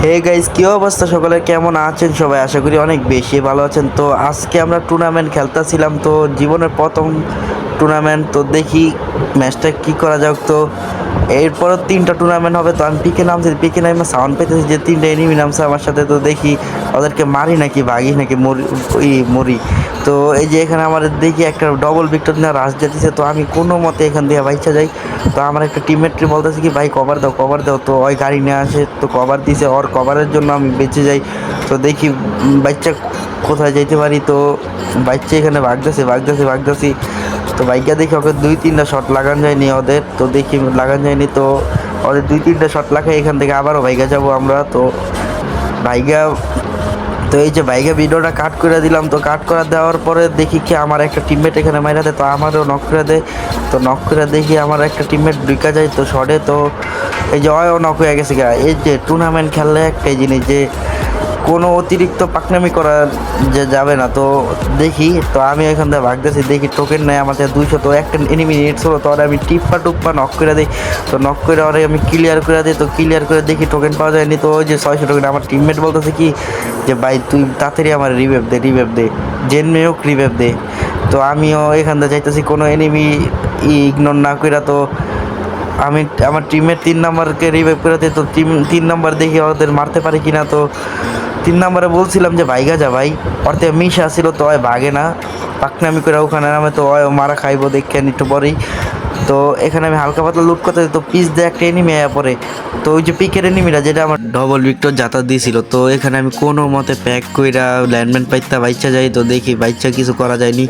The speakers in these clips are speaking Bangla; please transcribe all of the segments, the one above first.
হে গাইস, কি অবস্থা সকলের? কেমন আছেন সবাই? আশা করি অনেক বেশি ভালো আছেন। তো আজকে আমরা টুর্নামেন্ট খেলতেছিলাম, তো জীবনের প্রথম টুর্নামেন্ট। তো দেখি ম্যাচটা কি করা যাক। তো এরপরও তিনটা টুর্নামেন্ট হবে। তো আমি পিকে নামছি, পিকে নামে সাউন্ড পেতেছি যে তিনটা এনিমি নামছে আমার সাথে। তো দেখি ওদেরকে মারি নাকি ভাগি নাকি মরি। তো এই যে এখানে আমাদের দেখি একটা ডবল ভিক্টর না রাশ যেতেছে। তো আমি কোনো মতে এখান থেকে বাইচা যাই। তো আমার একটা টিমমেটকে বলতেছে কি, ভাই কভার দাও কভার দাও। তো ওই গাড়ি নিয়ে আসে, তো কভার দিছে। ওর কভারের জন্য আমি বেঁচে যাই। তো দেখি বাচ্চা কোথায় যাইতে পারি। তো বাচ্চা এখানে ভাগতেছি। তো বাইকটা দেখি ওকে দুই তিনটা শট লাগান যায়নি ওদের। তো দেখি লাগান যায়নি, তো ওদের দুই তিনটা শট লাগাই এখান থেকে আবারও বাইকা যাবো আমরা। তো বাইকা, তো এই যে বাইকে ভিডিওটা কাট করে দিলাম। তো কাট করে দেওয়ার পরে দেখি কি আমার একটা টিমমেট এখানে মাইরা দেয়। তো আমারও নক করে দেয়। তো নক করে দেখি আমার একটা টিমমেট ঢুকা যায় তো শর্টে। তো এই যে অয়ও নক হয়ে গেছে গা। এই যে টুর্নামেন্ট খেললে একটাই জিনিস, যে কোনো অতিরিক্ত পাকনামি করা যে যাবে না। তো দেখি, তো আমি এখান থেকে ভাগতেছি, দেখি টোকেন নেই আমার কাছে 200। তো একটা এনিমি নেট ছিল, তো আমি টিপ্পা নক করে দিই। তো নক করে ওরে আমি ক্লিয়ার করে দিই। তো ক্লিয়ার করে দেখি টোকেন পাওয়া যায়নি। তো ওই যে 600 টোকেন। আমার টিমমেট বলতেছে কি যে ভাই তুই তাড়াতাড়ি আমার রিভেভ দে জেনমে হোক রিভেভ দে। তো আমিও এখান থেকে চাইতেছি কোনো এনিমি ইগনোর না কইরা। তো আমি আমার টিমের 3 নাম্বারকে রিভাইভ করে দিই। তো 3 নাম্বার দেখি ওদের মারতে পারি কিনা। তো 3 নাম্বারে বলছিলাম যে ভাইগা যা ভাই, ওর থেকে মিশ আসছিল। তো ওই ভাগে না, পাকনামি করে ওখানে নামে। তো ওই মারা খাইবো দেখে একটু পরেই। তো এখানে আমি হালকা পাতলা লুট করতে, তো পিস দিয়ে একটা এনিমি আয়া পড়ে। তো ওই যে পিকের এনিমিটা যেটা আমার ডবল ভিক্টর যাতায়াত দিয়েছিল, তো এখানে আমি কোনো মতে প্যাক কইরা ল্যান্ডম্যান পাইতা বাইচা যাই। তো দেখি বাইচা কিছু করা যায়নি।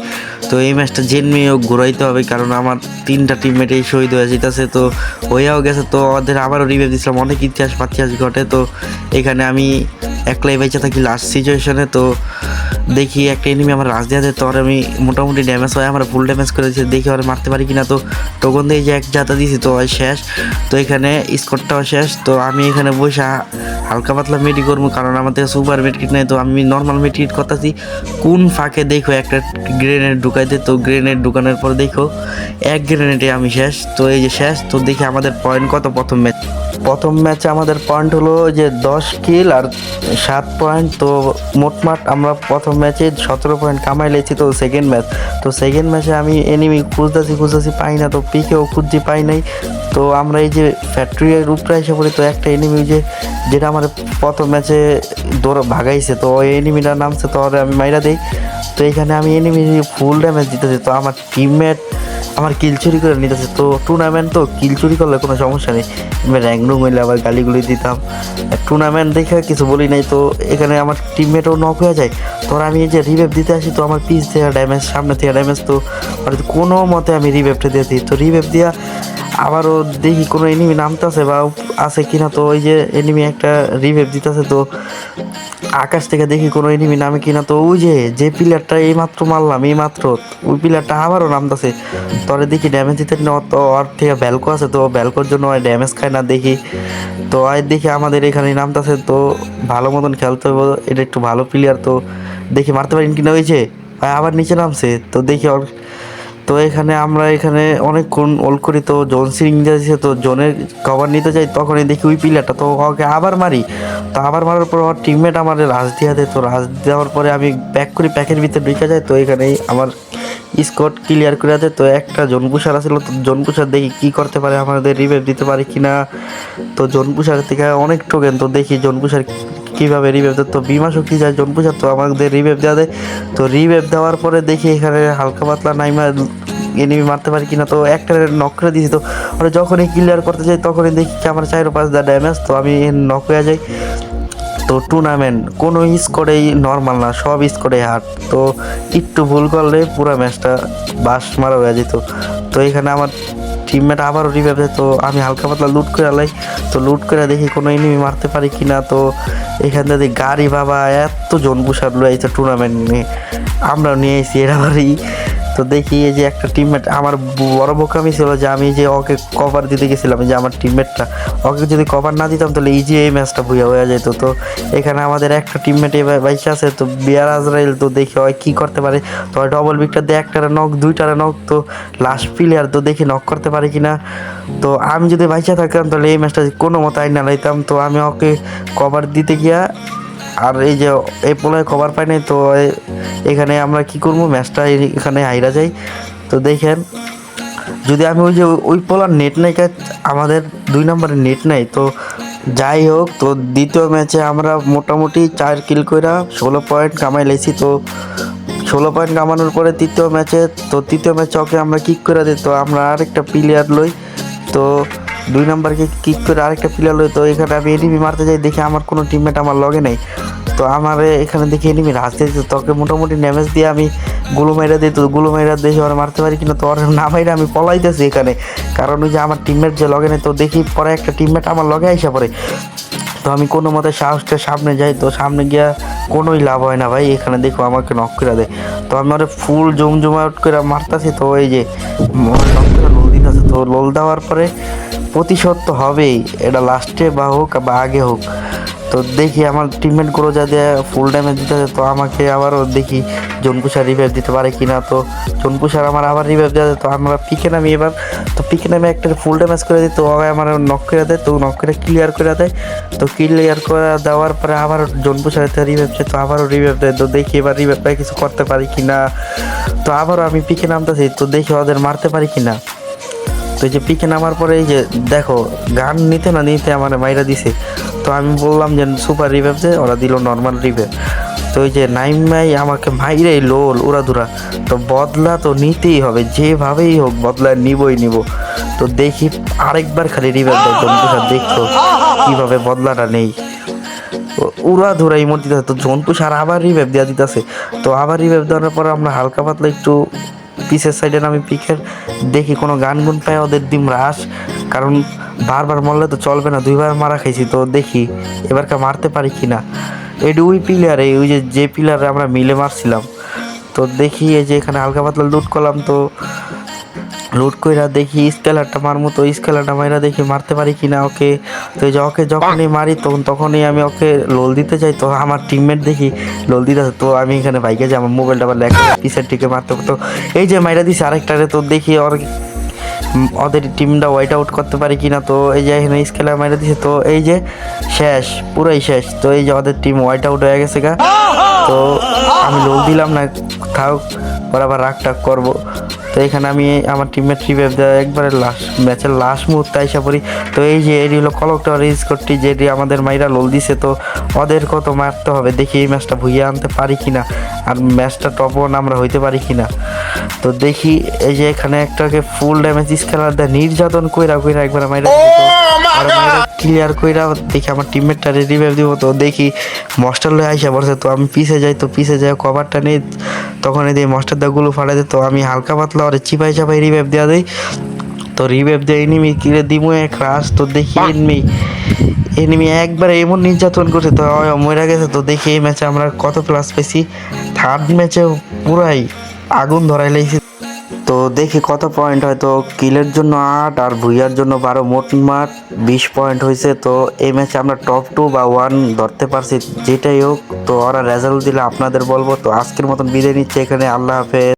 তো এই ম্যাচটা জেনমেও ঘুরাইতে হবে, কারণ আমার 3টা টিমমেটেই শহীদ হয়ে যেতেছে। তো হইয়াও গেছে। তো ওদের আবারও রিভাইভ দিয়েছিলাম, অনেক ইতিহাস পাতিহাস ঘটে। তো এখানে আমি একলাই বাইচা থাকি লাস্ট সিচুয়েশনে। তো দেখি একটা এনিমি আমার রাশ দেওয়া দেয়। তো আর আমি মোটামুটি ড্যামেজ হয়, আমরা ফুল ড্যামেজ করে দিচ্ছি। দেখি আর মারতে পারি কিনা। তো টোকন দিয়ে যে এক জাতা দিয়েছি, তো ওই শেষ। তো এখানে স্কোরটাও শেষ। তো আমি এখানে বসে হালকা পাতলা মেডি করবো, কারণ আমার থেকে সুপার মেডকিট নেই। তো আমি নর্মাল মেডকিট করতেছি, কোন ফাঁকে দেখো একটা গ্রেনেড ঢুকাইতে। তো গ্রেনেড ঢুকানোর পর দেখো এক গ্রেনেডে আমি শেষ। তো এই যে শেষ। তো দেখি আমাদের পয়েন্ট কত প্রথম ম্যাচে আমাদের পয়েন্ট হলো যে 10 কিল আর 7 পয়েন্ট। তো মোটমাট আমরা প্রথম ম্যাচে 17 পয়েন্ট কামাই লেছি। তো সেকেন্ড ম্যাচে আমি এনিমি খুঁজতেছি পাই না। তো পিকেও খুঁজছি পাই নাই। তো আমরা এই যে ফ্যাক্টরির উপরে এসে পড়ি। তো একটা এনিমি যেটা আমার প্রথম ম্যাচে দৌড় ভাগাইছে, তো ওই এনিমিটার নামছে। তো আমি মাইরা দিই। তো এখানে আমি এনিমি ফুল ড্যামেজ দিতেছি। তো আমার টিমমেট আমার কিল চুরি করে নিতেছে। তো টুর্নামেন্ট, তো কিল চুরি করলে কোনো সমস্যা নেই, র্যাঙ্ক হইলে আবার গালিগুলি দিতাম। টুর্নামেন্ট দেখে কিছু বলি নাই। তো এখানে আমার টিমমেটও নক হয়ে যায়। তো আমি এই যে রিভেভ দিতে আসি, তো আমার পিছ থেকে ড্যামেজ, সামনে থেকে ড্যামেজ। তো কোনো মতে আমি রিভেভটা দিয়ে দিই। তো রিভেভ দিয়া আবারও দেখি কোনো এনিমি নামতেছে বা আছে কিনা। তো ওই যে এনিমি একটা রিভেভ দিতেছে। তো আকাশ থেকে দেখি কোনো এনিমি নামে কিনা। তো ওই যে প্লেয়ারটা এইমাত্র মারলাম, ওই প্লেয়ারটা আবারও নামতেছে। তবে দেখি ড্যামেজ দিতে না। তো ওর থেকে ভ্যালকো আছে, তো ভ্যালকোর জন্য ওই ড্যামেজ খায় না দেখি। তো দেখি আমাদের এখানে নামতেছে। তো ভালো মতন খেলতে হবে, এটা একটু ভালো প্লেয়ার। তো দেখি মারতে পারেন কিনা। হয়েছে আবার নিচে নামছে। তো দেখি ওর, তো আমরা অনেকক্ষণ ওল্ড করি। তো জোন সিরিং দিয়েছে, তো জোনের কভার নিতে যাই। তখনই দেখি ওই প্লেয়ারটা, তো ওকে আবার মারি। তো আবার মারার পর ওর টিমমেট আমার রাশ দিয়ে দেয়। তো রাশ দেওয়ার পরে আমি ব্যাক করি, প্যাকের ভিতরে ঢুকে যায়। তো এখানেই আমার স্কোর ক্লিয়ার করে দেয়। তো একটা জোনপুষার আসলে, তো জোনপুষার দেখি কি করতে পারে, আমাদের রিভাইভ দিতে পারে কিনা। তো জোনপুষার থেকে অনেক টোকেন। তো দেখি জোনপুষার কীভাবে রিভাইভ দেয়। তো বিমা শক্তি যায় জোনপুষার, তো আমাদের রিভাইভ দেওয়া দেয়। তো রিভাইভ দেওয়ার পরে দেখি এখানে হালকা পাতলা নাইমা এনিমি মারতে পারি কিনা। তো একটা নক করে দিয়েছি। তো যখনই ক্লিয়ার করতে যাই, তখনই দেখি কি আমার 4-5 ড্যামেজ। তো আমি নক হয়ে যাই। তো টুর্নামেন্ট কোনো স্কোরেই নর্মাল না, সব স্কোরেই হার্ড। তো একটু ভুল করলে পুরো ম্যাচটা বাস মারা হয়ে যেত। তো এখানে আমার টিমমেট আবারও রিভাইভ দেয়। তো আমি হালকা পাতলা লুট করে আলাই। তো লুট করে দেখি কোনো এনিমি মারতে পারি কিনা। তো এখান থেকে গাড়ি বাবা এত জন বুসার লইছে টুর্নামেন্ট নিয়ে, আমরা নিয়ে এসেছি এরা বাড়ি। তো দেখি এই যে একটা টিমমেট আমার বড় বোকামি ছিল যে আমি যে ওকে কভার দিতে গেছিলাম, যে আমার টিমমেটটা ওকে যদি কভার না দিতাম তাহলে ইজি এই ম্যাচটা ভুইয়া হয়ে যেত। তো এখানে আমাদের একটা টিমমেট বাইসে আছে, তো বিয়ার আজরাইল, তো দেখি ওই কী করতে পারে। তো ডবল বিকটা দিয়ে একটারে নক, দুইটারে নক, তো লাস্ট প্লেয়ার, তো দেখি নক করতে পারি কিনা। তো আমি যদি বাইসা থাকতাম তাহলে এই ম্যাচটা কোনো মতো আইনা লাইতাম। তো আমি ওকে কভার দিতে গিয়া আর এই যে এই পোলায় কভার পাই নাই, তো এখানে আমরা কি করবো, ম্যাচটা এখানে হাইরা যাই। তো দেখেন যদি আমি ওই যে ওই পোলার নেট নাই, আমাদের 2 নম্বরের নেট নাই। তো যাই হোক, তো দ্বিতীয় ম্যাচে আমরা মোটামুটি 4 কিল কইরা 16 পয়েন্ট কামাই লাইছি। তো 16 পয়েন্ট কামানোর পরে তৃতীয় ম্যাচে ওকে আমরা কিক করে দিই। তো আমরা আরেকটা প্লেয়ার লই, তো 2 নম্বরকে কিক করে আরেকটা প্লেয়ার লই। তো এখানে আমি এনিমি মারতে যাই, দেখি আমার কোনো টিমমেট আমার লগে নেই। তো আমার এখানে দেখি এনিমি রাস্তে দিত, তোকে মোটামুটি ড্যামেজ দিয়ে আমি গুলো মাইরা দিই। তো গুলো মাইরা দেখি ওরা মারতে পারি কিনা, তো ওর না মাইরা আমি পলাইতেছি এখানে, কারণ ওই যে আমার টিমমেট যে লগে নেই। তো দেখি পরে একটা টিমমেট আমার লগে আইসা পড়ে। তো আমি কোনো মতে সাহসটা সামনে যাই, তো সামনে গিয়া কোনোই লাভ হয় না ভাই। এখানে দেখো আমাকে নক করে দেয়, তো আমি ওরা ফুল জুম আউট করে মারতাছি। তো এই যে নক করে লোল দিতেছে, তো লোল দেওয়ার পরে প্রতিশোধ তো হবেই, এটা লাস্টে বা হোক বা আগে হোক। তো দেখি আমার টিমমেটগুলো যাতে ফুল ড্যামেজ দিতে, তো আমাকে আবারও দেখি জনকুশার রিভাইভ দিতে পারে কিনা। তো জনকুশার আমার আবার রিভাইভ দেওয়া যায়, তো আমরা পিকে নামি এবার। তো পিকে নামে একটা ফুল ড্যামেজ করে দিই, তো আমার নক করে দেয়, তো নক করে ক্লিয়ার করে দেয়। তো ক্লিয়ার করে দেওয়ার পরে আবার জনকুশার রিভাইভ চাই, তো আবারও রিভাইভ দেয়। তো দেখি এবার রিভাইভ পাই কিছু করতে পারি কিনা। তো আবারও আমি পিকে নামতেছি, তো দেখি ওদের মারতে পারি কিনা। তো এই যে পিকে নামার পরে এই যে দেখো গান নিতে না নিতে আমার মাইরা দিছে। তো আমি বললাম যে সুপার রিভাইভ যে, ওরা দিল নর্মাল রিভাইভ। তো ওই যে নাইম ভাই আমাকে মাইরাই লোল উড়াধুরা। তো বদলা তো নিতেই হবে, যেভাবেই হোক বদলা নিব। তো দেখি আরেকবার খালি রিভাইভ দেয়, জন্তুসার দেখতো কীভাবে বদলাটা নেই। উড়াধুরা ইমোট দিতেছে, তো জন্তুসার আবার রিভাইভ দেওয়া দিতেছে। তো আবার রিভাইভ দেওয়ার পর আমরা হালকা পাতলা একটু পিসের সাইডে নামি পিকের, দেখি কোনো গান পায় ওদের ডিম রাস, কারণ বারবার মরলে তো চলবে না, 2বার মারা খাইছি। তো দেখি এবারকে মারতে পারি কি না। এটি ওই প্লেয়ার, ওই যে প্লেয়ারে আমরা মিলে মারছিলাম। তো দেখি এই যে এখানে হালকা পাতলা লুট করলাম, তো লুট কইরা দেখি স্কেলারটা মারমো, তো স্কেলারটা মাইরা দেখি মারতে পারি কিনা ওকে। তো এই যে ওকে যখনই মারি তখনই আমি ওকে লোল দিতে চাই, তো আমার টিমমেট দেখি লোল দিতে, তো আমি এখানে বাইকে যে আমার মোবাইলটা আবার লেখা পিসের দিকে মারতে, তো এই যে মাইরা দিছি আরেকটারে। তো দেখি ওদের টিমটা হোয়াইট আউট করতে পারি কিনা। তো এই যে এখানে স্কেলার মাইরা দিছে, তো এই যে শেষ, পুরাই শেষ। তো এই যে ওদের টিম হোয়াইট আউট হয়ে গেছে গা। তো আমি লোল দিলাম না, থাক বরাবর রাগ টাগ করবো। তো এখানে আমি আমার টিমমেট রিভাইভ দেওয়া একবারে ম্যাচের লাস্ট মুহূর্তে আইসা পড়ি। তো এই যে এটি হলো কলকটা রিজ করটি, যেটি আমাদের মাইরা লোল দিছে। তো ওদের কত মারতে হবে, দেখি এই ম্যাচটা ভুইয়ে আনতে পারি কিনা, আর ম্যাচটা টপ 1 আমরা হইতে পারি কিনা। তো দেখি এই যে এখানে একটাকে ফুল ড্যামেজ স্কেলার দেয়, নির্যাতন কইরা একবার মাইরা ক্লিয়ার কইরা দেখি আমার টিমমেটটা রিভাইভ দিব। তো দেখি মস্টার লয়ে আইসা পড়ছে, তো আমি পিছে যাই, তো পিছে যাই কভারটা নেই, তখন এই মস্টার দাগুলো ফাড়াই দেয়। তো আমি হালকা পাতলা ওরে চিপাই রিভাইভ দেওয়া দেয়। তো রিভাইভ দিয়ে এনিমি কিরে দিমু এক রাস। তো দেখি এনিমি একবার এমন নির্যাতন করছে, তো মরে গেছে। তো দেখি এই ম্যাচে আমরা কত প্লাস পেয়েছি, থার্ড ম্যাচে পুরাই আগুন ধরাই লাইছি। তো দেখি কত পয়েন্ট হয়, তো কিলের জন্য 8 আর ভুইয়ার জন্য 12, মোট মাঠ 20 পয়েন্ট হয়েছে। তো এই ম্যাচে আমরা টপ 2 বা 1 ধরতে পারছি, যেটাই হোক। তো ওরা রেজাল্ট দিলে আপনাদের বলবো। তো আজকের মতন বিদায় নিচ্ছে এখানে, আল্লাহ হাফেজ।